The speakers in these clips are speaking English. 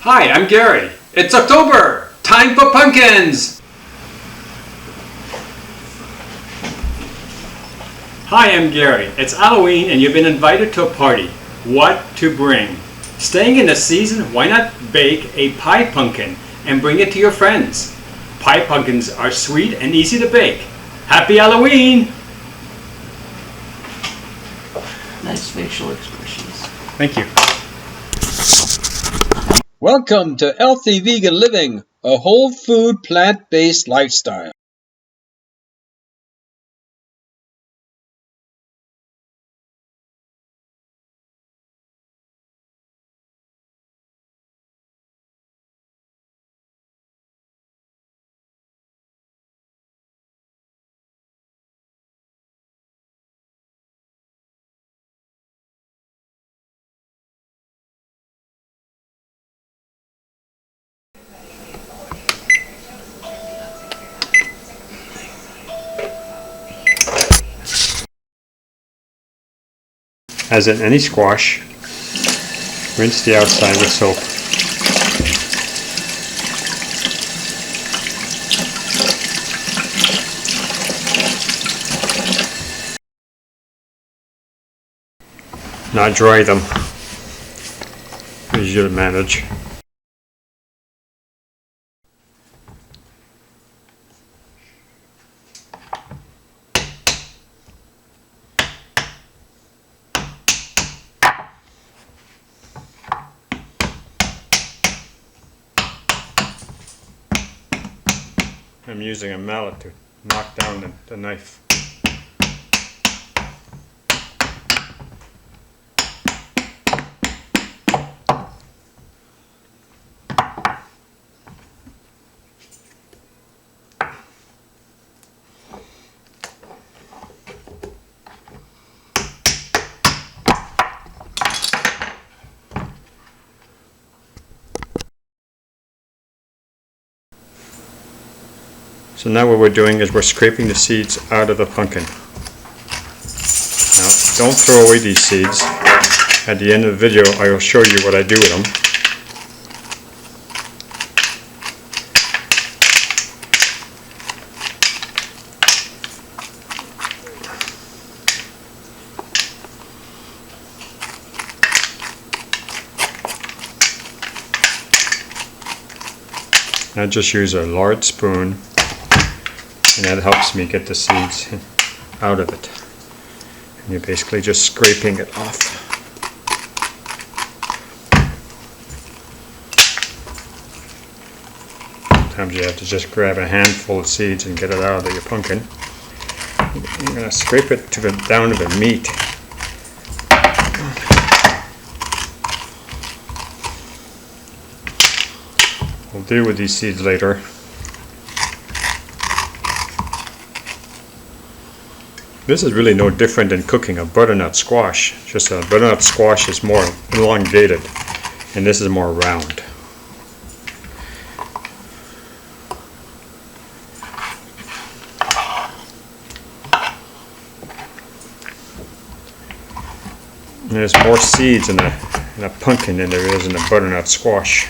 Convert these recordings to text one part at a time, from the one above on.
Hi, I'm Gary. It's October! Time for pumpkins! Hi, I'm Gary. It's Halloween and you've been invited to a party. What to bring? Staying in the season, why not bake a pie pumpkin and bring it to your friends? Pie pumpkins are sweet and easy to bake. Happy Halloween! Nice facial expressions. Thank you. Welcome to Healthy Vegan Living, a whole food, plant-based lifestyle. As in any squash, rinse the outside with soap. Not dry them. Easy to manage. I'm using a mallet to knock down the knife. So now what we're doing is we're scraping the seeds out of the pumpkin. Now, don't throw away these seeds. At the end of the video, I will show you what I do with them. I just use a large spoon, and that helps me get the seeds out of it. And you're basically just scraping it off. Sometimes you have to just grab a handful of seeds and get it out of your pumpkin. You're going to scrape it down to the meat. We'll deal with these seeds later. This is really no different than cooking a butternut squash. Just a butternut squash is more elongated and this is more round. And there's more seeds in a pumpkin than there is in a butternut squash.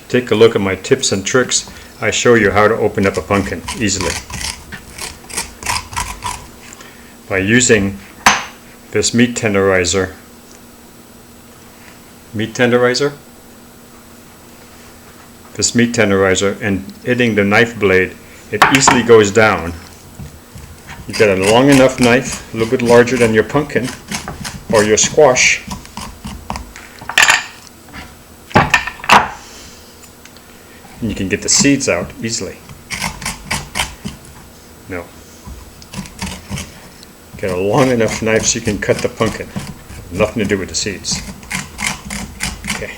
Take a look at my tips and tricks. I show you how to open up a pumpkin easily by using this meat tenderizer. This meat tenderizer, and hitting the knife blade, it easily goes down. You get a long enough knife, a little bit larger than your pumpkin or your squash. And you can get the seeds out easily. No. Get a long enough knife so you can cut the pumpkin. Nothing to do with the seeds. Okay.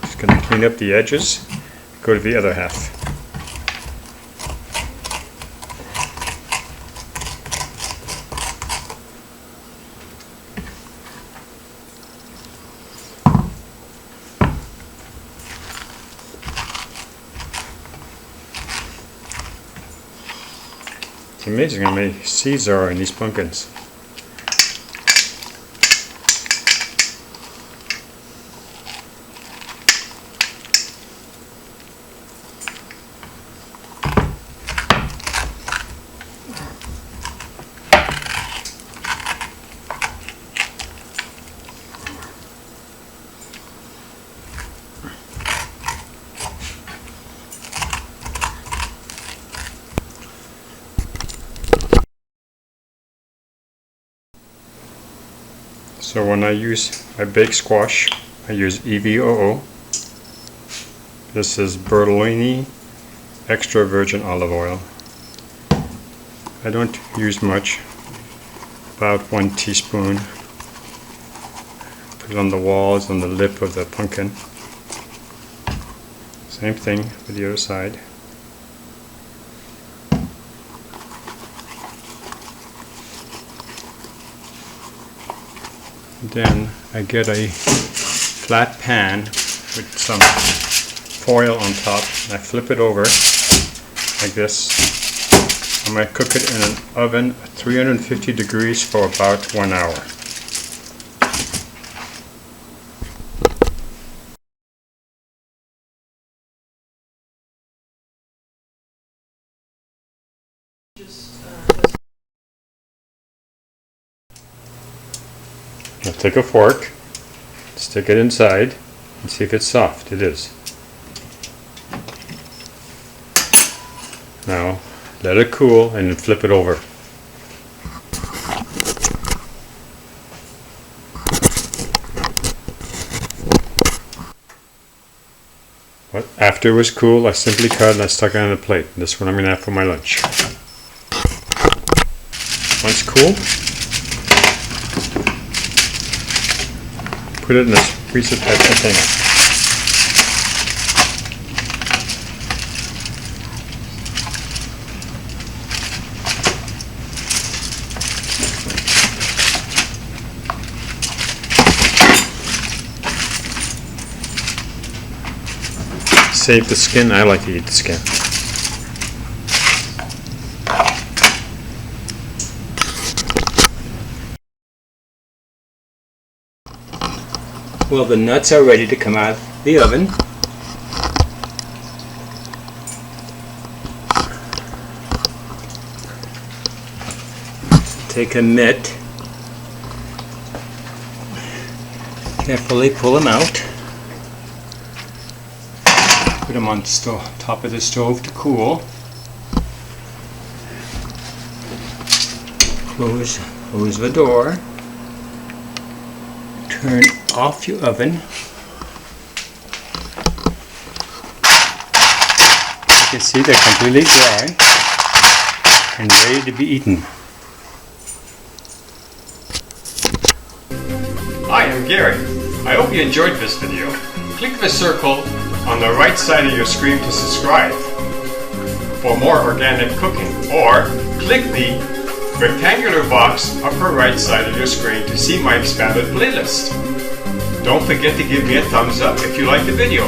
Just going to clean up the edges. Go to the other half. It's amazing how many seeds there are in these pumpkins. So when I use my baked squash, I use EVOO. This is Bertolini extra virgin olive oil. I don't use much, about 1 teaspoon. Put it on the walls, on the lip of the pumpkin. Same thing with the other side. Then I get a flat pan with some foil on top. I flip it over like this. I'm going to cook it in an oven at 350 degrees for about 1 hour. Now take a fork, stick it inside, and see if it's soft. It is. Now let it cool and then flip it over. But after it was cool, I simply cut and I stuck it on a plate. This is what I'm going to have for my lunch. Once cool, put it in this freezer type container. Save the skin. I like to eat the skin. Well, the nuts are ready to come out of the oven. Take a mitt. Carefully pull them out. Put them on the top of the stove to cool. Close the door. Turn off your oven. You can see they're completely dry and ready to be eaten. Hi, I'm Gary. I hope you enjoyed this video. Click the circle on the right side of your screen to subscribe for more organic cooking, or click the rectangular box upper right side of your screen to see my expanded playlist. Don't forget to give me a thumbs up if you like the video.